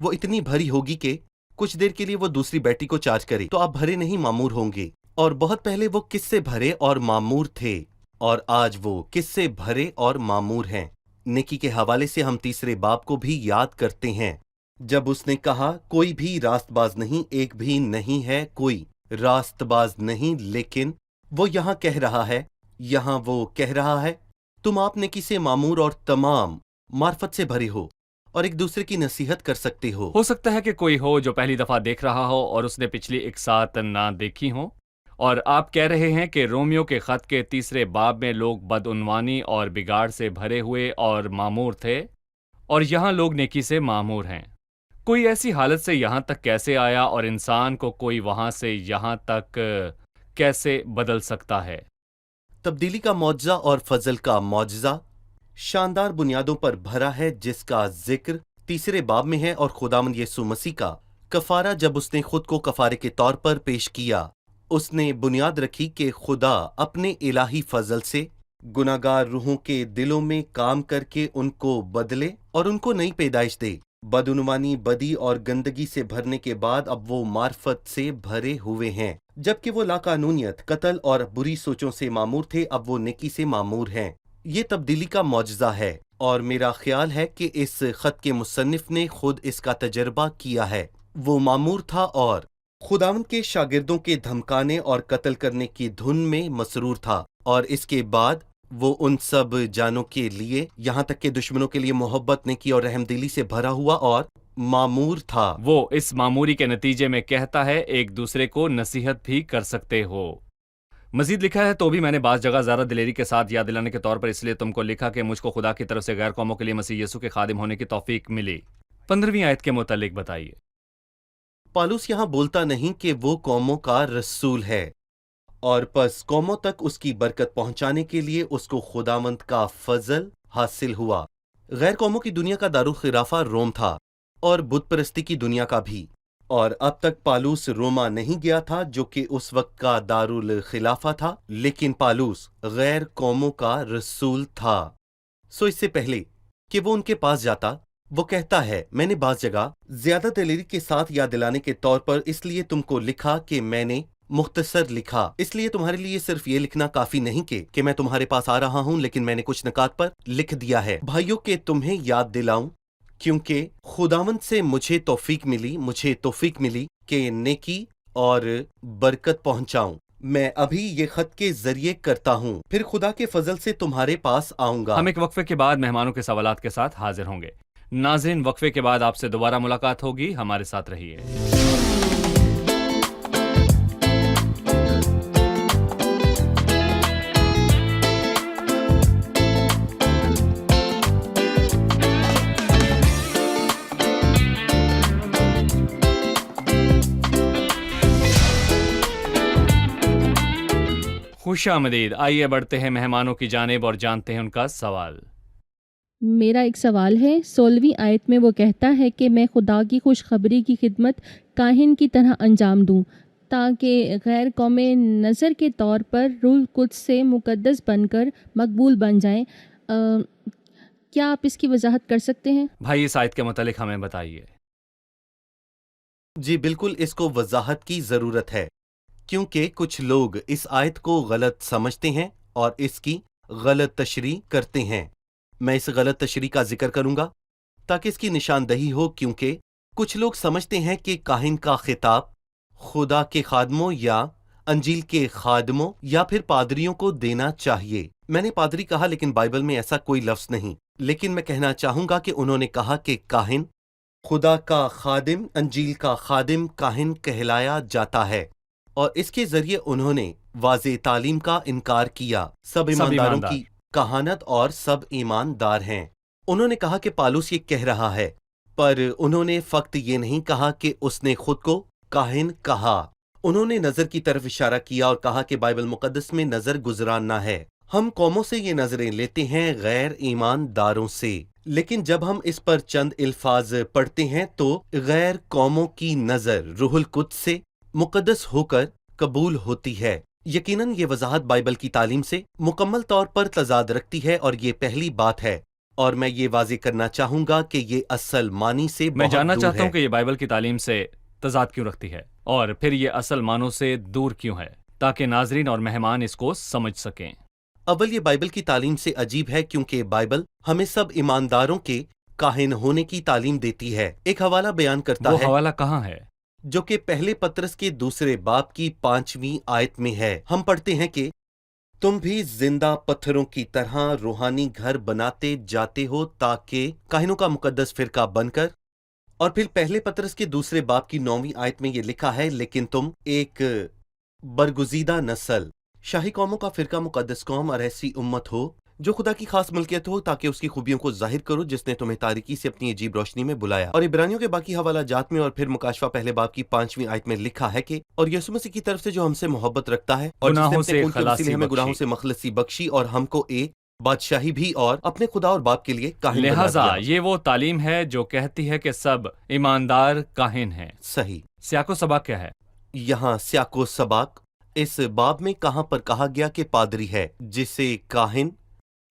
وہ اتنی بھری ہوگی کہ کچھ دیر کے لیے وہ دوسری بیٹری کو چارج کرے تو آپ بھرے نہیں معمور ہوں گے۔ اور بہت پہلے وہ کس سے بھرے اور معمور تھے، اور آج وہ کس سے بھرے اور معمور ہیں۔ نیکی کے حوالے سے ہم تیسرے باب کو بھی یاد کرتے ہیں، جب اس نے کہا کوئی بھی راست باز نہیں، ایک بھی نہیں ہے کوئی راست باز نہیں، لیکن وہ یہاں کہہ رہا ہے تم آپ نیکی سے معمور اور تمام معرفت سے بھرے ہو اور ایک دوسرے کی نصیحت کر سکتے ہو۔ سکتا ہے کہ کوئی ہو جو پہلی دفعہ دیکھ رہا ہو اور اس نے پچھلی ایک سات نہ دیکھی ہو، اور آپ کہہ رہے ہیں کہ رومیو کے خط کے تیسرے باب میں لوگ بدعنوانی اور بگاڑ سے بھرے ہوئے اور معمور تھے، اور یہاں لوگ نیکی سے معمور ہیں۔ کوئی ایسی حالت سے یہاں تک کیسے آیا، اور انسان کو کوئی وہاں سے یہاں تک کیسے بدل سکتا ہے؟ تبدیلی کا معجزہ اور فضل کا معجزہ شاندار بنیادوں پر بھرا ہے، جس کا ذکر تیسرے باب میں ہے، اور خداوند یسوع مسیح کا کفارہ جب اس نے خود کو کفارے کے طور پر پیش کیا، اس نے بنیاد رکھی کہ خدا اپنے الہی فضل سے گناہگار روحوں کے دلوں میں کام کر کے ان کو بدلے اور ان کو نئی پیدائش دے۔ بدعنوانی، بدی اور گندگی سے بھرنے کے بعد اب وہ معرفت سے بھرے ہوئے ہیں۔ جبکہ وہ لاقانونیت، قتل اور بری سوچوں سے معمور تھے، اب وہ نیکی سے معمور ہیں۔ یہ تبدیلی کا معجزہ ہے، اور میرا خیال ہے کہ اس خط کے مصنف نے خود اس کا تجربہ کیا ہے۔ وہ معمور تھا اور خداوند کے شاگردوں کے دھمکانے اور قتل کرنے کی دھن میں مسرور تھا، اور اس کے بعد وہ ان سب جانوں کے لیے، یہاں تک کہ دشمنوں کے لیے محبت نیکی اور رحم دلی سے بھرا ہوا اور معمور تھا۔ وہ اس معموری کے نتیجے میں کہتا ہے ایک دوسرے کو نصیحت بھی کر سکتے ہو۔ مزید لکھا ہے تو بھی میں نے بعض جگہ زیادہ دلیری کے ساتھ یاد دلانے کے طور پر اس لیے تم کو لکھا کہ مجھ کو خدا کی طرف سے غیر قوموں کے لیے مسیح یسوع کے خادم ہونے کی توفیق ملی۔ 15ویں آیت کے متعلق بتائیے۔ پالوس یہاں بولتا نہیں کہ وہ قوموں کا رسول ہے، اور پس قوموں تک اس کی برکت پہنچانے کے لیے اس کو خداوند کا فضل حاصل ہوا۔ غیر قوموں کی دنیا کا دارالخلافہ روم تھا، اور بت پرستی کی دنیا کا بھی، اور اب تک پالوس روما نہیں گیا تھا جو کہ اس وقت کا دارالخلافہ تھا، لیکن پالوس غیر قوموں کا رسول تھا۔ اس سے پہلے کہ وہ ان کے پاس جاتا، وہ کہتا ہے میں نے بعض جگہ زیادہ دلیری کے ساتھ یاد دلانے کے طور پر اس لیے تم کو لکھا کہ میں نے مختصر لکھا، اس لیے تمہارے لیے صرف یہ لکھنا کافی نہیں کہ میں تمہارے پاس آ رہا ہوں، لیکن میں نے کچھ نکات پر لکھ دیا ہے بھائیوں کہ تمہیں یاد دلاؤں، کیونکہ خداوند سے مجھے توفیق ملی کہ نیکی اور برکت پہنچاؤں۔ میں ابھی یہ خط کے ذریعے کرتا ہوں، پھر خدا کے فضل سے تمہارے پاس آؤں گا۔ ہم ایک وقفے کے بعد مہمانوں کے سوالات کے ساتھ حاضر ہوں گے۔ ناظرین، وقفے کے بعد آپ سے دوبارہ ملاقات ہوگی، ہمارے ساتھ رہیے۔ خوش آمدید۔ آئیے بڑھتے ہیں مہمانوں کی جانب اور جانتے ہیں ان کا سوال۔ میرا ایک سوال ہے، 16ویں آیت میں وہ کہتا ہے کہ میں خدا کی خوشخبری کی خدمت کاہن کی طرح انجام دوں تاکہ غیر قومیں نظر کے طور پر روح القدس سے مقدس بن کر مقبول بن جائیں۔ کیا آپ اس کی وضاحت کر سکتے ہیں؟ بھائی اس آیت کے متعلق ہمیں بتائیے۔ جی بالکل، اس کو وضاحت کی ضرورت ہے، کیونکہ کچھ لوگ اس آیت کو غلط سمجھتے ہیں اور اس کی غلط تشریح کرتے ہیں۔ میں اس غلط تشریح کا ذکر کروں گا تاکہ اس کی نشاندہی ہو، کیونکہ کچھ لوگ سمجھتے ہیں کہ کاہن کا خطاب خدا کے خادموں یا انجیل کے خادموں یا پھر پادریوں کو دینا چاہیے۔ میں نے پادری کہا، لیکن بائبل میں ایسا کوئی لفظ نہیں، لیکن میں کہنا چاہوں گا کہ انہوں نے کہا کہ کاہن، خدا کا خادم، انجیل کا خادم کاہن کہلایا جاتا ہے، اور اس کے ذریعے انہوں نے واضح تعلیم کا انکار کیا۔ سب ایمانداروں کی کہانت اور سب ایماندار ہیں۔ انہوں نے کہا کہ پالوس یہ کہہ رہا ہے، پر انہوں نے فقط یہ نہیں کہا کہ اس نے خود کو کاہن کہا، انہوں نے نظر کی طرف اشارہ کیا اور کہا کہ بائبل مقدس میں نظر گزراننا ہے۔ ہم قوموں سے یہ نظریں لیتے ہیں، غیر ایمانداروں سے، لیکن جب ہم اس پر چند الفاظ پڑھتے ہیں تو غیر قوموں کی نظر روح القدس سے مقدس ہو کر قبول ہوتی ہے۔ یقیناً یہ وضاحت بائبل کی تعلیم سے مکمل طور پر تضاد رکھتی ہے، اور یہ پہلی بات ہے اور میں یہ واضح کرنا چاہوں گا کہ یہ اصل معنی سے میں بہت جاننا دور چاہتا ہے۔ ہوں کہ یہ بائبل کی تعلیم سے تضاد کیوں رکھتی ہے اور پھر یہ اصل معنوں سے دور کیوں ہے، تاکہ ناظرین اور مہمان اس کو سمجھ سکیں۔ اول یہ بائبل کی تعلیم سے عجیب ہے کیونکہ بائبل ہمیں سب ایمانداروں کے کاہن ہونے کی تعلیم دیتی ہے۔ ایک حوالہ بیان کرتا وہ ہے حوالہ کہاں ہے؟ جو کہ پہلے پطرس کے 2 باب کی 5ویں آیت میں ہے۔ ہم پڑھتے ہیں کہ تم بھی زندہ پتھروں کی طرح روحانی گھر بناتے جاتے ہو تاکہ کاہنوں کا مقدس فرقہ بن کر، اور پھر پہلے پطرس کے 2 باب کی 9ویں آیت میں یہ لکھا ہے، لیکن تم ایک برگزیدہ نسل، شاہی قوموں کا فرقہ، مقدس قوم اور ایسی امت ہو جو خدا کی خاص ملکیت ہو، تاکہ اس کی خوبیوں کو ظاہر کرو جس نے تمہیں تاریکی سے اپنی عجیب روشنی میں بلایا۔ اور عبرانیوں کے باقی حوالہ جات میں اور پھر مکاشفہ پہلے باب کی 5ویں آیت میں لکھا ہے کہ اور یسوع مسیح کی طرف سے جو ہم سے محبت رکھتا ہے اور جس نے گناہوں اپنے سے خون کے وسیلے خلاصی ہمیں بخشی۔ گناہوں سے مخلصی بخشی اور ہم کو ایک بادشاہی بھی اور اپنے خدا اور باپ کے لیے کاہن بنا لہٰذا دیا۔ یہ وہ تعلیم ہے جو کہتی ہے کہ سب ایماندار کاہن ہیں۔ صحیح۔ سیاق و سباق کیا ہے؟ یہاں سیاق و سباق اس باب میں کہاں پر کہا گیا کہ پادری ہے جسے کاہن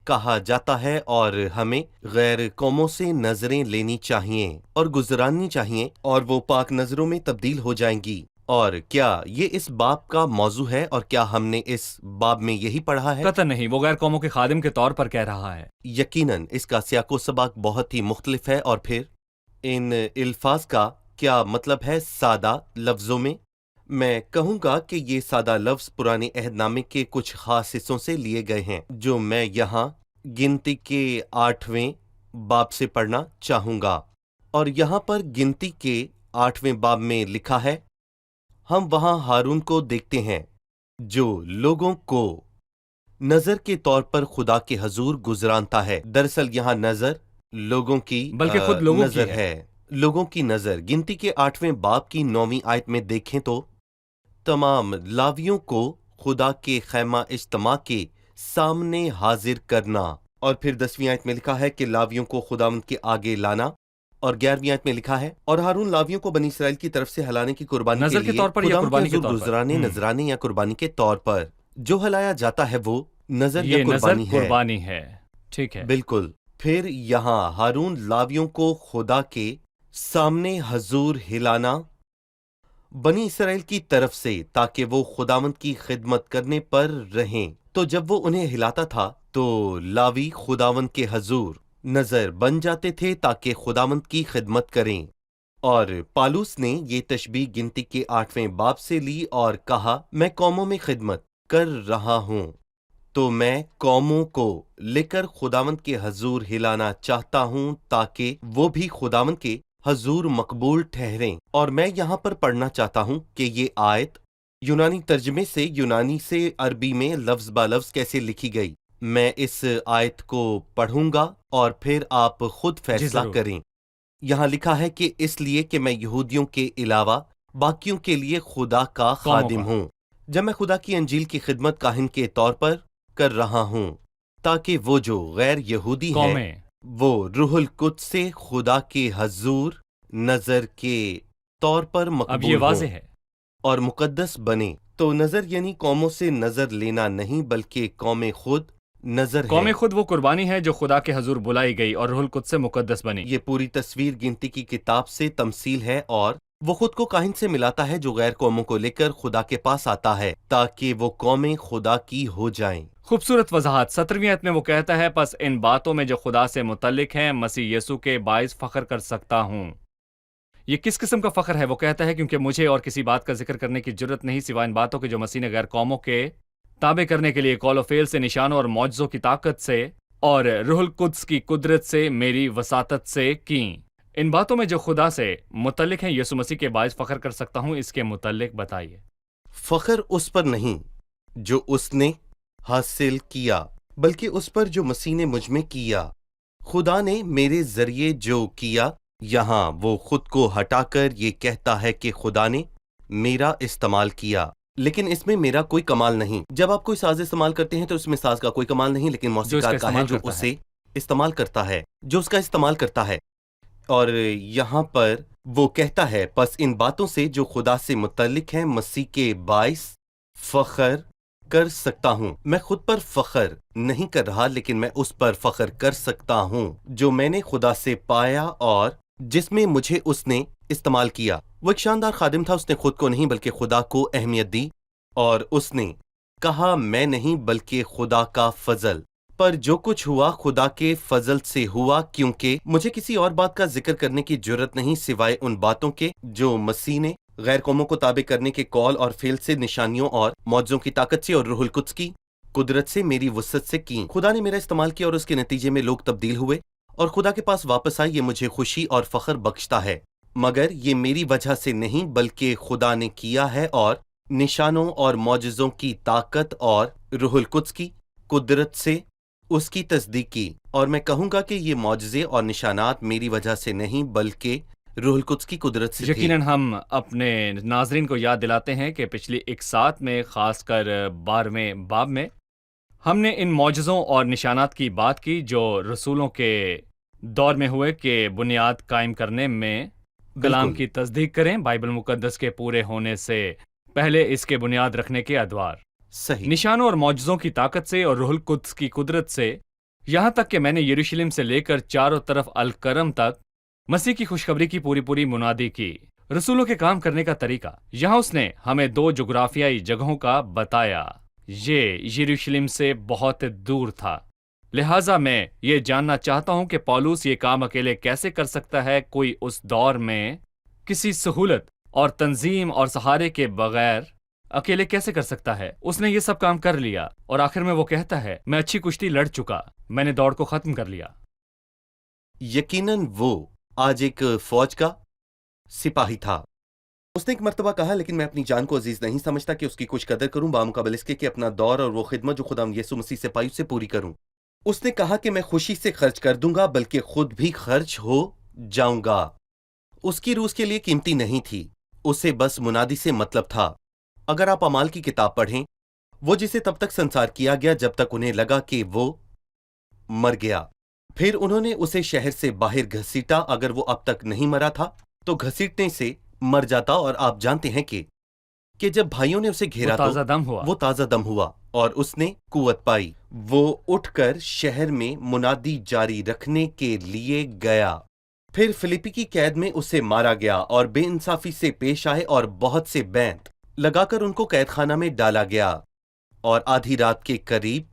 کہا جاتا ہے، اور ہمیں غیر قوموں سے نظریں لینی چاہیے اور گزرانی چاہیے اور وہ پاک نظروں میں تبدیل ہو جائیں گی۔ اور کیا یہ اس باب کا موضوع ہے اور کیا ہم نے اس باب میں یہی پڑھا ہے؟ قطع نہیں، وہ غیر قوموں کے خادم کے طور پر کہہ رہا ہے۔ یقیناً اس کا سیاق و سباق بہت ہی مختلف ہے، اور پھر ان الفاظ کا کیا مطلب ہے سادہ لفظوں میں؟ میں کہوں گا کہ یہ سادہ لفظ پرانے عہد نامے کے کچھ خاص حصوں سے لیے گئے ہیں جو میں یہاں گنتی کے 8ویں باب سے پڑھنا چاہوں گا۔ اور یہاں پر گنتی کے 8ویں باب میں لکھا ہے، ہم وہاں ہارون کو دیکھتے ہیں جو لوگوں کو نظر کے طور پر خدا کے حضور گزرانتا ہے۔ دراصل یہاں نظر لوگوں کی بلکہ خود لوگوں کی نظر ہے، لوگوں کی نظر۔ گنتی کے 8ویں باب کی 9ویں آیت میں دیکھیں تو تمام لاویوں کو خدا کے خیمہ اجتماع کے سامنے حاضر کرنا، اور پھر 10ویں آیت میں لکھا ہے کہ لاویوں کو خداوند کے آگے لانا، اور 11ویں آیت میں لکھا ہے اور ہارون لاویوں کو بنی اسرائیل کی طرف سے ہلانے کی قربانی نظر کے لیے طور پر یا خداوند قربانی کے حضور طور پر؟ گزرانے، نذرانے یا قربانی کے طور پر جو ہلایا جاتا ہے وہ نظر یا یہ نظر قربانی ہے۔ قربانی ہے، ٹھیک ہے۔ بالکل۔ پھر یہاں ہارون لاویوں کو خدا کے سامنے حضور ہلانا بنی اسرائیل کی طرف سے تاکہ وہ خداوند کی خدمت کرنے پر رہیں۔ تو جب وہ انہیں ہلاتا تھا تو لاوی خداوند کے حضور نظر بن جاتے تھے تاکہ خداوند کی خدمت کریں۔ اور پالوس نے یہ تشبیہ گنتی کے 8ویں باب سے لی اور کہا، میں قوموں میں خدمت کر رہا ہوں تو میں قوموں کو لے کر خداوند کے حضور ہلانا چاہتا ہوں تاکہ وہ بھی خداوند کے حضور مقبول ٹھہریں۔ اور میں یہاں پر پڑھنا چاہتا ہوں کہ یہ آیت یونانی ترجمے سے یونانی سے عربی میں لفظ با لفظ کیسے لکھی گئی۔ میں اس آیت کو پڑھوں گا اور پھر آپ خود فیصلہ ضرور۔ کریں۔ یہاں لکھا ہے کہ اس لیے کہ میں یہودیوں کے علاوہ باقیوں کے لیے خدا کا قوموں خادم کا۔ ہوں، جب میں خدا کی انجیل کی خدمت کاہن کے طور پر کر رہا ہوں، تاکہ وہ جو غیر یہودی ہیں قومیں وہ روح القدس سے خدا کے حضور نظر کے طور پر اب مقبول یہ ہوں واضح ہے۔ اور مقدس بنے۔ تو نظر یعنی قوموں سے نظر لینا نہیں بلکہ قومیں خود نظر قوم ہے۔ خود وہ قربانی ہے جو خدا کے حضور بلائی گئی اور روح القدس سے مقدس بنی۔ یہ پوری تصویر گنتی کی کتاب سے تمثیل ہے، اور وہ خود کو کاہن سے ملاتا ہے جو غیر قوموں کو لے کر خدا کے پاس آتا ہے تاکہ وہ قومیں خدا کی ہو جائیں۔ خوبصورت وضاحت۔ 17ویں آیت میں وہ کہتا ہے، پس ان باتوں میں جو خدا سے متعلق ہیں مسیح یسوع کے باعث فخر کر سکتا ہوں۔ یہ کس قسم کا فخر ہے؟ وہ کہتا ہے کیونکہ مجھے اور کسی بات کا ذکر کرنے کی جرت نہیں سوائے ان باتوں کے جو مسیح نے غیر قوموں کے تابع کرنے کے لیے قول و فعل سے، نشانوں اور معجزوں کی طاقت سے اور روح القدس کی قدرت سے میری وساطت سے کیں۔ ان باتوں میں جو خدا سے متعلق ہیں یسوع مسیح کے باعث فخر کر سکتا ہوں، اس کے متعلق بتائیے۔ فخر اس پر نہیں جو اس نے حاصل کیا، بلکہ اس پر جو مسیح نے مجھ میں کیا۔ خدا نے میرے ذریعے جو کیا، یہاں وہ خود کو ہٹا کر یہ کہتا ہے کہ خدا نے میرا استعمال کیا، لیکن اس میں میرا کوئی کمال نہیں۔ جب آپ کوئی ساز استعمال کرتے ہیں تو اس میں ساز کا کوئی کمال نہیں، لیکن موسیقار کا ہے جو اسے استعمال کرتا ہے، جو اس کا استعمال کرتا ہے۔ اور یہاں پر وہ کہتا ہے، پس ان باتوں سے جو خدا سے متعلق ہیں مسیح کے باعث فخر کر سکتا ہوں. میں خود پر فخر نہیں کر رہا لیکن میں اس پر فخر کر سکتا ہوں جو میں نے خدا سے پایا اور جس میں مجھے اس نے استعمال کیا. وہ ایک شاندار خادم تھا. اس نے خود کو نہیں بلکہ خدا کو اہمیت دی اور اس نے کہا میں نہیں بلکہ خدا کا فضل. پر جو کچھ ہوا خدا کے فضل سے ہوا کیونکہ مجھے کسی اور بات کا ذکر کرنے کی جرت نہیں سوائے ان باتوں کے جو مسیح نے غیر قوموں کو تابع کرنے کے قول اور فعل سے، نشانیوں اور معجزوں کی طاقت سے اور روح القدس کی قدرت سے میری وسعت سے کی. خدا نے میرا استعمال کیا اور اس کے نتیجے میں لوگ تبدیل ہوئے اور خدا کے پاس واپس آئے. یہ مجھے خوشی اور فخر بخشتا ہے، مگر یہ میری وجہ سے نہیں بلکہ خدا نے کیا ہے اور نشانوں اور معجزوں کی طاقت اور روح القدس کی قدرت سے اس کی تصدیق کی. اور میں کہوں گا کہ یہ معجزے اور نشانات میری وجہ سے نہیں بلکہ روح القدس کی قدرت سے تھے. یقیناً ہم اپنے ناظرین کو یاد دلاتے ہیں کہ پچھلی ایک ساتھ میں، خاص کر 12ویں باب میں، ہم نے ان معجزوں اور نشانات کی بات کی جو رسولوں کے دور میں ہوئے کہ بنیاد قائم کرنے میں کلام کی تصدیق کریں، بائبل مقدس کے پورے ہونے سے پہلے اس کے بنیاد رکھنے کے ادوار. صحیح. نشانوں اور معجزوں کی طاقت سے اور روح القدس کی قدرت سے، یہاں تک کہ میں نے یروشلم سے لے کر چاروں طرف الکرم تک مسیح کی خوشخبری کی پوری منادی کی. رسولوں کے کام کرنے کا طریقہ، یہاں اس نے ہمیں 2 جغرافیائی جگہوں کا بتایا. یہ یروشلم سے بہت دور تھا، لہٰذا میں یہ جاننا چاہتا ہوں کہ پولس یہ کام اکیلے کیسے کر سکتا ہے. کوئی اس دور میں کسی سہولت اور تنظیم اور سہارے کے بغیر اکیلے کیسے کر سکتا ہے؟ اس نے یہ سب کام کر لیا اور آخر میں وہ کہتا ہے میں اچھی کشتی لڑ چکا، میں نے دوڑ کو ختم کر لیا. یقیناً وہ آج ایک فوج کا سپاہی تھا. اس نے ایک مرتبہ کہا لیکن میں اپنی جان کو عزیز نہیں سمجھتا کہ اس کی کچھ قدر کروں بامقابل اس کے کہ اپنا دور اور وہ خدمت جو خدا یسوع مسیح سے پائی اسے پوری کروں. اس نے کہا کہ میں خوشی سے خرچ کر دوں گا بلکہ خود بھی خرچ ہو جاؤں گا. اس کی روح اس کے لیے قیمتی نہیں تھی، اسے بس منادی سے مطلب تھا. اگر آپ اعمال کی کتاب پڑھیں، وہ جسے تب تک سنسار کیا گیا جب تک انہیں لگا کہ وہ مر گیا. پھر انہوں نے اسے شہر سے باہر گھسیٹا. اگر وہ اب تک نہیں مرا تھا تو گھسیٹنے سے مر جاتا. اور آپ جانتے ہیں کہ جب بھائیوں نے اسے گھیرا تو وہ تازہ دم ہوا اور اس نے قوت پائی. وہ اٹھ کر شہر میں منادی جاری رکھنے کے لیے گیا. پھر فلپی کی قید میں اسے مارا گیا اور بے انصافی سے پیش آئے اور بہت سے بینت لگا کر ان کو قید خانہ میں ڈالا گیا. اور آدھی رات کے قریب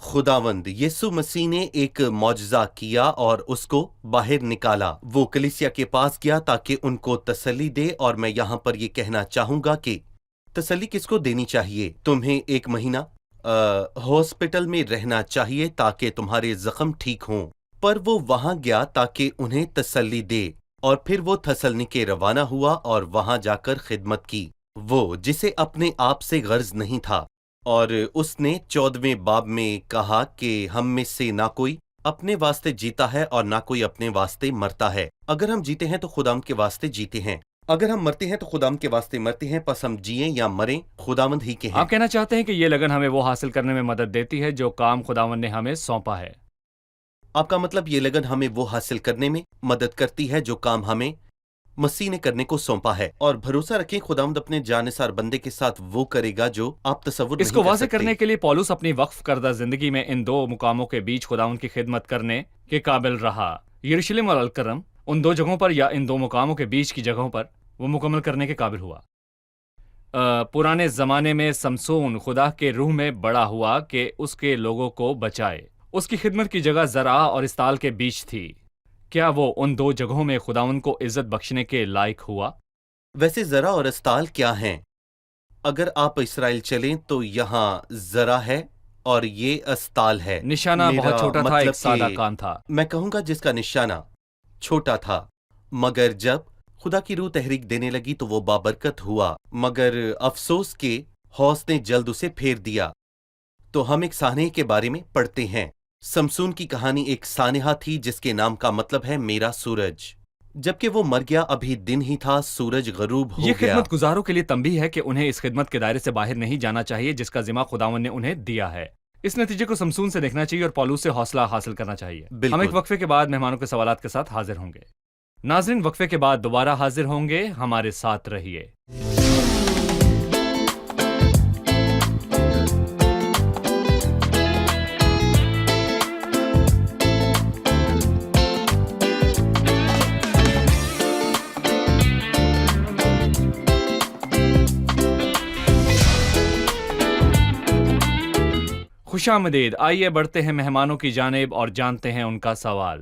خداوند یسوع مسیح نے ایک معجزہ کیا اور اس کو باہر نکالا. وہ کلیسیا کے پاس گیا تاکہ ان کو تسلی دے. اور میں یہاں پر یہ کہنا چاہوں گا کہ تسلی کس کو دینی چاہیے؟ تمہیں 1 مہینہ ہاسپٹل میں رہنا چاہیے تاکہ تمہارے زخم ٹھیک ہوں. پر وہ وہاں گیا تاکہ انہیں تسلی دے اور پھر وہ تھسلنیکے روانہ ہوا اور وہاں جا کر خدمت کی. وہ جسے اپنے آپ سے غرض نہیں تھا. اور اس نے 14ویں باب میں کہا کہ ہم میں سے نہ کوئی اپنے واسطے جیتا ہے اور نہ کوئی اپنے واسطے مرتا ہے. اگر ہم جیتے ہیں تو خداوند کے واسطے جیتے ہیں، اگر ہم مرتے ہیں تو خداوند کے واسطے مرتے ہیں. پس ہم جیئیں یا مریں خداوند ہی کے ہیں. آپ کہنا چاہتے ہیں کہ یہ لگن ہمیں وہ حاصل کرنے میں مدد دیتی ہے جو کام خداوند نے ہمیں سونپا ہے. آپ کا مطلب یہ لگن ہمیں وہ حاصل کرنے میں مدد کرتی ہے جو کام ہمیں مسیح نے کرنے کو سونپا ہے. اور بھروسہ رکھیں خداوند اپنے جانثار بندے کے ساتھ وہ کرے گا جو آپ تصور اس کو واضح کرنے کے لیے پولس اپنی وقف کردہ زندگی میں ان 2 مقاموں کے بیچ خداوند کی خدمت کرنے کے قابل رہا. یروشلم اور الکرم، ان 2 جگہوں پر یا ان 2 مقاموں کے بیچ کی جگہوں پر وہ مکمل کرنے کے قابل ہوا. پرانے زمانے میں سمسون خدا کے روح میں بڑا ہوا کہ اس کے لوگوں کو بچائے. اس کی خدمت کی جگہ زرعہ اور استال کے بیچ تھی. کیا وہ ان 2 جگہوں میں خداوند کو عزت بخشنے کے لائق ہوا؟ ویسے زرع اور استال کیا ہیں؟ اگر آپ اسرائیل چلیں تو یہاں زرع ہے اور یہ استال ہے. نشانہ بہت چھوٹا تھا، ایک سادہ کام تھا. میں کہوں گا جس کا نشانہ چھوٹا تھا، مگر جب خدا کی روح تحریک دینے لگی تو وہ بابرکت ہوا. مگر افسوس کہ حوث نے جلد اسے پھیر دیا. تو ہم ایک سانحے کے بارے میں پڑھتے ہیں. سمسون کی کہانی ایک سانحہ تھی جس کے نام کا مطلب ہے میرا سورج. جبکہ وہ مر گیا ابھی دن ہی تھا، سورج غروب ہو گیا. یہ خدمت گزاروں کے لیے تنبیہ ہے کہ انہیں اس خدمت کے دائرے سے باہر نہیں جانا چاہیے جس کا ذمہ خداوند نے انہیں دیا ہے. اس نتیجے کو سمسون سے دیکھنا چاہیے اور پولس سے حوصلہ حاصل کرنا چاہیے. ہم ایک وقفے کے بعد مہمانوں کے سوالات کے ساتھ حاضر ہوں گے. ناظرین، وقفے کے بعد دوبارہ حاضر ہوں گے، ہمارے ساتھ رہیے. خوش آمدید. آئیے بڑھتے ہیں مہمانوں کی جانب اور جانتے ہیں ان کا سوال.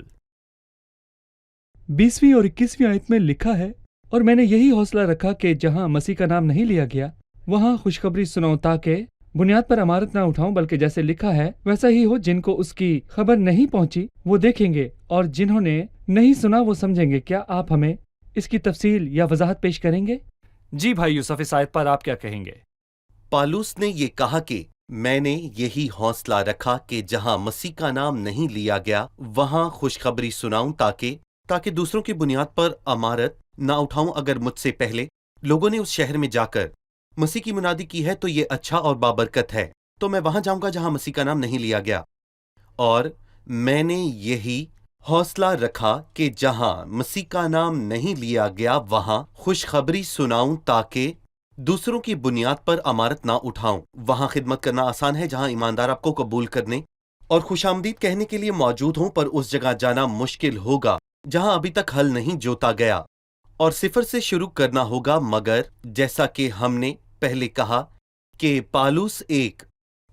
20ویں اور 21ویں آیت میں لکھا ہے، اور میں نے یہی حوصلہ رکھا کہ جہاں مسیح کا نام نہیں لیا گیا وہاں خوشخبری سناؤں، تاکہ بنیاد پر عمارت نہ اٹھاؤں، بلکہ جیسے لکھا ہے ویسا ہی ہو. جن کو اس کی خبر نہیں پہنچی وہ دیکھیں گے، اور جنہوں نے نہیں سنا وہ سمجھیں گے. کیا آپ ہمیں اس کی تفصیل یا وضاحت پیش کریں گے؟ جی بھائی یوسف، اس آیت پر آپ کیا کہیں گے؟ پالوس نے یہ کہا کہ میں نے یہی حوصلہ رکھا کہ جہاں مسیح کا نام نہیں لیا گیا وہاں خوشخبری سناؤں، تاکہ دوسروں کی بنیاد پر عمارت نہ اٹھاؤں. اگر مجھ سے پہلے لوگوں نے اس شہر میں جا کر مسیح کی منادی کی ہے تو یہ اچھا اور بابرکت ہے، تو میں وہاں جاؤں گا جہاں مسیح کا نام نہیں لیا گیا. اور میں نے یہی حوصلہ رکھا کہ جہاں مسیح کا نام نہیں لیا گیا وہاں خوشخبری سناؤں، تاکہ دوسروں کی بنیاد پر عمارت نہ اٹھاؤں. وہاں خدمت کرنا آسان ہے جہاں ایماندار آپ کو قبول کرنے اور خوش آمدید کہنے کے لیے موجود ہوں، پر اس جگہ جانا مشکل ہوگا جہاں ابھی تک ہل نہیں جوتا گیا، اور صفر سے شروع کرنا ہوگا. مگر جیسا کہ ہم نے پہلے کہا کہ پالوس ایک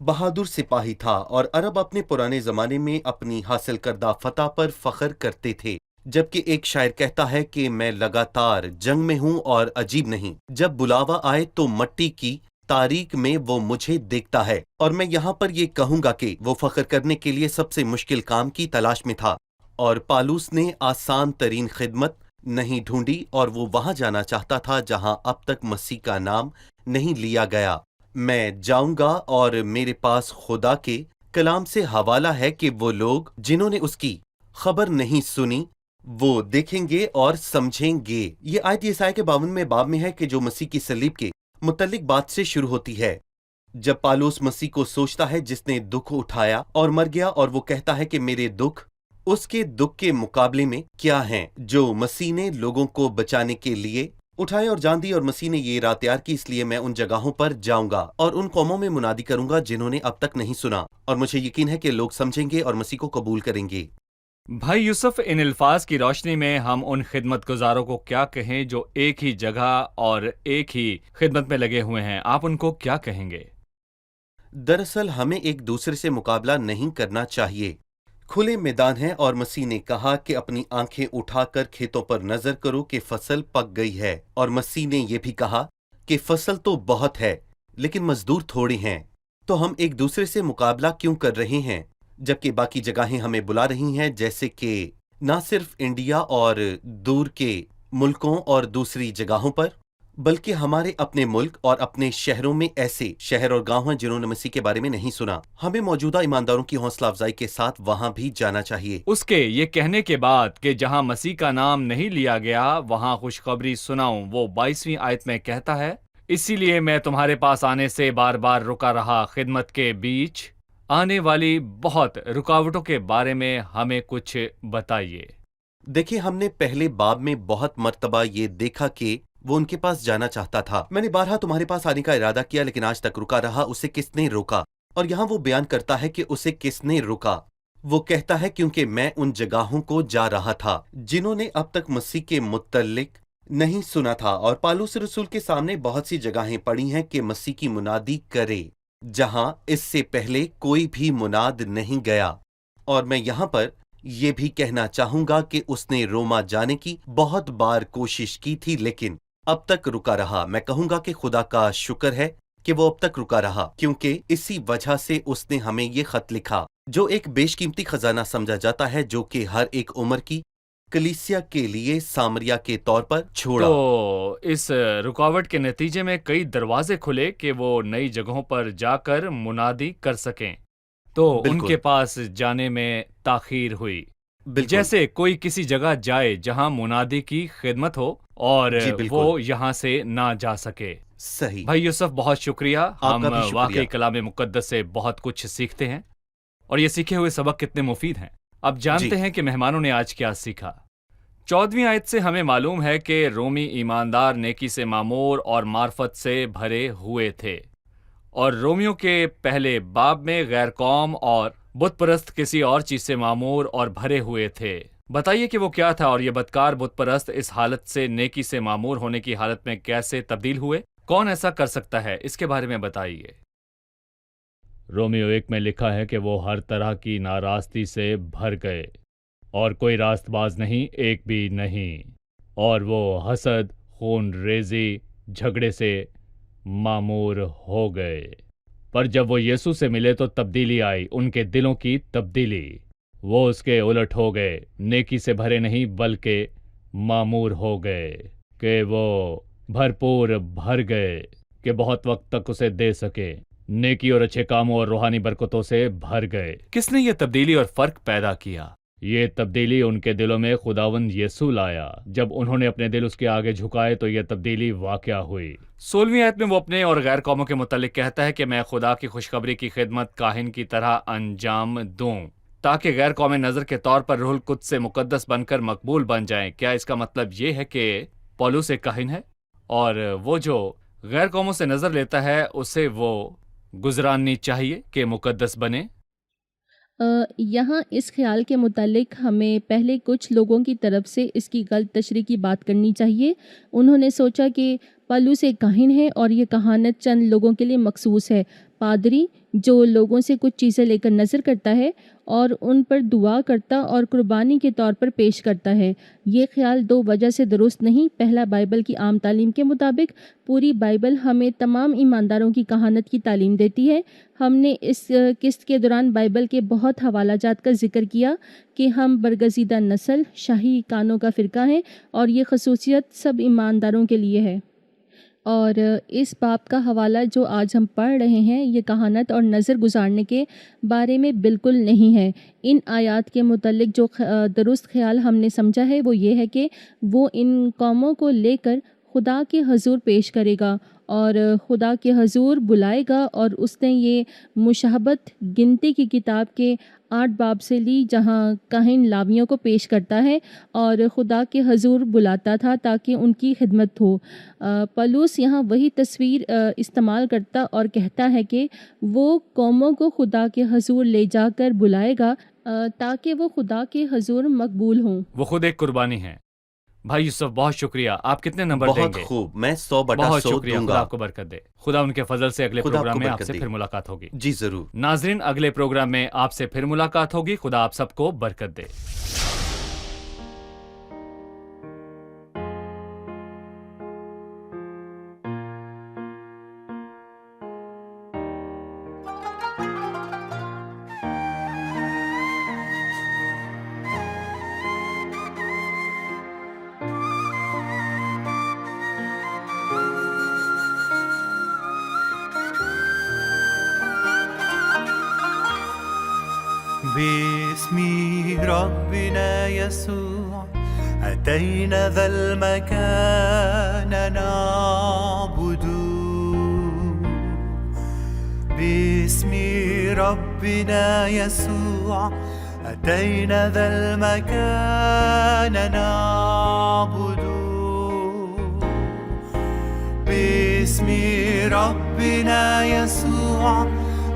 بہادر سپاہی تھا، اور عرب اپنے پرانے زمانے میں اپنی حاصل کردہ فتح پر فخر کرتے تھے. جبکہ ایک شاعر کہتا ہے کہ میں لگاتار جنگ میں ہوں اور عجیب نہیں، جب بلاوا آئے تو مٹی کی تاریک میں وہ مجھے دیکھتا ہے. اور میں یہاں پر یہ کہوں گا کہ وہ فخر کرنے کے لیے سب سے مشکل کام کی تلاش میں تھا، اور پالوس نے آسان ترین خدمت نہیں ڈھونڈی، اور وہ وہاں جانا چاہتا تھا جہاں اب تک مسیح کا نام نہیں لیا گیا. میں جاؤں گا، اور میرے پاس خدا کے کلام سے حوالہ ہے کہ وہ لوگ جنہوں نے اس کی خبر نہیں سنی وہ دیکھیں گے اور سمجھیں گے. یہ آیت یسایا کے 52ویں باب میں ہے کہ جو مسیح کی صلیب کے متعلق بات سے شروع ہوتی ہے. جب پالوس مسیح کو سوچتا ہے جس نے دکھ اٹھایا اور مر گیا، اور وہ کہتا ہے کہ میرے دکھ اس کے دکھ کے مقابلے میں کیا ہیں جو مسیح نے لوگوں کو بچانے کے لیے اٹھائے اور جان دی. اور مسیح نے یہ رات تیار کی، اس لیے میں ان جگہوں پر جاؤں گا اور ان قوموں میں منادی کروں گا جنہوں نے اب تک نہیں سنا، اور مجھے یقین ہے کہ لوگ سمجھیں گے اور مسیح کو قبول کریں گے. بھائی یوسف، ان الفاظ کی روشنی میں ہم ان خدمت گزاروں کو کیا کہیں جو ایک ہی جگہ اور ایک ہی خدمت میں لگے ہوئے ہیں؟ آپ ان کو کیا کہیں گے؟ دراصل ہمیں ایک دوسرے سے مقابلہ نہیں کرنا چاہیے. کھلے میدان ہیں، اور مسیح نے کہا کہ اپنی آنکھیں اٹھا کر کھیتوں پر نظر کرو کہ فصل پک گئی ہے. اور مسیح نے یہ بھی کہا کہ فصل تو بہت ہے لیکن مزدور تھوڑے ہیں. تو ہم ایک دوسرے سے مقابلہ کیوں کر رہے ہیں جبکہ باقی جگہیں ہمیں بلا رہی ہیں، جیسے کہ نہ صرف انڈیا اور دور کے ملکوں اور دوسری جگہوں پر، بلکہ ہمارے اپنے ملک اور اپنے شہروں میں ایسے شہر اور گاؤں ہیں جنہوں نے مسیح کے بارے میں نہیں سنا. ہمیں موجودہ ایمانداروں کی حوصلہ افزائی کے ساتھ وہاں بھی جانا چاہیے. اس کے یہ کہنے کے بعد کہ جہاں مسیح کا نام نہیں لیا گیا وہاں خوشخبری سناؤں، وہ 22ویں آیت میں کہتا ہے، اسی لیے میں تمہارے پاس آنے سے بار بار رکا رہا. خدمت کے بیچ آنے والی بہت رکاوٹوں کے بارے میں ہمیں کچھ بتائیے. دیکھیں، ہم نے پہلے باب میں بہت مرتبہ یہ دیکھا کہ وہ ان کے پاس جانا چاہتا تھا. میں نے بارہا تمہارے پاس آنے کا ارادہ کیا لیکن آج تک رکا رہا. اسے کس نے روکا؟ اور یہاں وہ بیان کرتا ہے کہ اسے کس نے روکا. وہ کہتا ہے کیونکہ میں ان جگہوں کو جا رہا تھا جنہوں نے اب تک مسیح کے متعلق نہیں سنا تھا. اور پالوس رسول کے سامنے بہت سی جگہیں پڑی ہیں کہ مسیح کی منادی کرے جہاں اس سے پہلے کوئی بھی مناد نہیں گیا. اور میں یہاں پر یہ بھی کہنا چاہوں گا کہ اس نے روما جانے کی بہت بار کوشش کی تھی لیکن اب تک رکا رہا. میں کہوں گا کہ خدا کا شکر ہے کہ وہ اب تک رکا رہا، کیونکہ اسی وجہ سے اس نے ہمیں یہ خط لکھا جو ایک بیش قیمتی خزانہ سمجھا جاتا ہے، جو کہ ہر ایک عمر کی کلیسیا کے لیے سامریا کے طور پر چھوڑا. تو اس رکاوٹ کے نتیجے میں کئی دروازے کھلے کہ وہ نئی جگہوں پر جا کر منادی کر سکیں، تو ان بالکل. کے پاس جانے میں تاخیر ہوئی. بالکل. جیسے کوئی کسی جگہ جائے جہاں منادی کی خدمت ہو اور جی بالکل. وہ یہاں سے نہ جا سکے. صحیح. بھائی یوسف، بہت شکریہ. آپ ہم کا بھی شکریہ. واقعی کلام مقدس سے بہت کچھ سیکھتے ہیں، اور یہ سیکھے ہوئے سبق کتنے مفید ہیں. اب جانتے ہیں کہ مہمانوں نے آج کیا سیکھا. 14ویں آیت سے ہمیں معلوم ہے کہ رومی ایماندار نیکی سے معمور اور معرفت سے بھرے ہوئے تھے، اور رومیوں کے پہلے باب میں غیر قوم اور بت پرست کسی اور چیز سے معمور اور بھرے ہوئے تھے. بتائیے کہ وہ کیا تھا، اور یہ بدکار بت پرست اس حالت سے نیکی سے معمور ہونے کی حالت میں کیسے تبدیل ہوئے؟ کون ایسا کر سکتا ہے؟ اس کے بارے میں بتائیے. رومیو 1 میں لکھا ہے کہ وہ ہر طرح کی ناراستی سے بھر گئے اور کوئی راست باز نہیں، ایک بھی نہیں، اور وہ حسد، خون ریزی، جھگڑے سے معمور ہو گئے۔ پر جب وہ یسوع سے ملے تو تبدیلی آئی، ان کے دلوں کی تبدیلی۔ وہ اس کے الٹ ہو گئے، نیکی سے بھرے نہیں بلکہ معمور ہو گئے کہ وہ بھرپور بھر گئے کہ بہت وقت تک اسے دے سکے، نیکی اور اچھے کاموں اور روحانی برکتوں سے بھر گئے۔ کس نے یہ تبدیلی اور فرق پیدا کیا؟ یہ تبدیلی ان کے دلوں میں خداوند یسوع لایا۔ جب انہوں نے اپنے دل اس کے آگے جھکائے تو یہ تبدیلی واقع ہوئی۔ 16ویں آیت میں وہ اپنے اور غیر قوموں کے متعلق کہتا ہے کہ میں خدا کی خوشخبری کی خدمت کاہن کی طرح انجام دوں تاکہ غیر قومیں نظر کے طور پر روح القدس سے مقدس بن کر مقبول بن جائیں۔ کیا اس کا مطلب یہ ہے کہ پولس ایک کاہن ہے اور وہ جو غیر قوموں سے نظر لیتا ہے اسے وہ گزرانی چاہیے کہ مقدس بنے؟ یہاں اس خیال کے متعلق ہمیں پہلے کچھ لوگوں کی طرف سے اس کی غلط تشریح کی بات کرنی چاہیے۔ انہوں نے سوچا کہ پولس ایک کاہن ہے اور یہ کہانت چند لوگوں کے لیے مخصوص ہے۔ پادری جو لوگوں سے کچھ چیزیں لے کر نظر کرتا ہے اور ان پر دعا کرتا اور قربانی کے طور پر پیش کرتا ہے، یہ خیال دو وجہ سے درست نہیں۔ پہلا، بائبل کی عام تعلیم کے مطابق پوری بائبل ہمیں تمام ایمانداروں کی کہانت کی تعلیم دیتی ہے۔ ہم نے اس قسط کے دوران بائبل کے بہت حوالہ جات کا ذکر کیا کہ ہم برگزیدہ نسل، شاہی کانوں کا فرقہ ہیں اور یہ خصوصیت سب ایمانداروں کے لیے ہے۔ اور اس باب کا حوالہ جو آج ہم پڑھ رہے ہیں یہ کہانت اور نظر گزارنے کے بارے میں بالکل نہیں ہے۔ ان آیات کے متعلق جو درست خیال ہم نے سمجھا ہے وہ یہ ہے کہ وہ ان قوموں کو لے کر خدا کے حضور پیش کرے گا اور خدا کے حضور بلائے گا، اور اس نے یہ مشابہت گنتی کی کتاب کے 8 باب سے لی جہاں کاہن لاویوں کو پیش کرتا ہے اور خدا کے حضور بلاتا تھا تاکہ ان کی خدمت ہو۔ پولس یہاں وہی تصویر استعمال کرتا اور کہتا ہے کہ وہ قوموں کو خدا کے حضور لے جا کر بلائے گا تاکہ وہ خدا کے حضور مقبول ہوں۔ وہ خود ایک قربانی ہے۔ بھائی یوسف بہت شکریہ۔ آپ کتنے نمبر دیں گے؟ بہت خوب، میں 100/100 بہت شکریہ، دوں خدا گا۔ آپ کو برکت دے۔ خدا ان کے فضل سے اگلے خدا پروگرام آپ کو میں آپ برکت سے دے۔ پھر ملاقات ہوگی۔ جی ضرور۔ ناظرین، اگلے پروگرام میں آپ سے پھر ملاقات ہوگی۔ خدا آپ سب کو برکت دے۔ باسم ربنا يسوع أتينا ذا المكان نعبد، باسم ربنا يسوع أتينا ذا المكان نعبد، باسم ربنا يسوع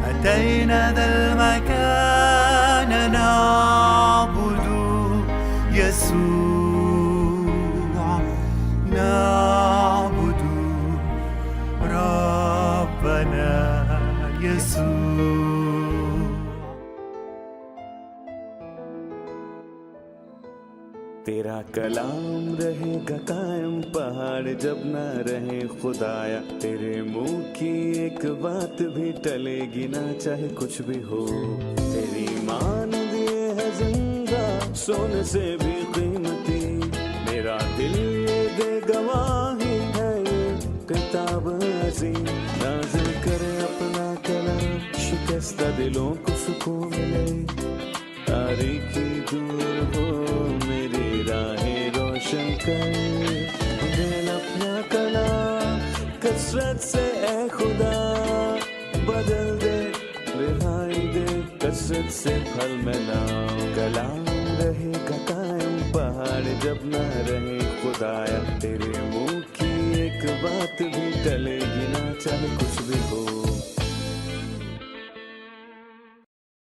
أتينا ذا المكان نعبد يسوع، نعبد ربنا يسوع۔ تیرا کلام رہے گا قائم پہاڑ جب نہ رہے خدایا، تیرے منہ کی ایک بات بھی ٹلے گی نہ چاہے کچھ بھی ہو، تیری مان دیے ہے زندہ سونے سے بھی قیمتی، میرا دل یہ دے گواہی ہے یہ کتاب عظیم، نازل کرے اپنا کلام شکستہ دلوں کو سکون ملے، تاریکی دور ہو میری راہیں روشن کر، دل اپنا کلام کثرت سے اے خدا بدل دے، رہائی دے کثرت سے پھل میں نام، کلام رہے گا قائم پہاڑ جب نہ رہے خدایا، تیرے منہ کی ایک بات بھی ٹلے گی نہ چاہے کچھ بھی ہو۔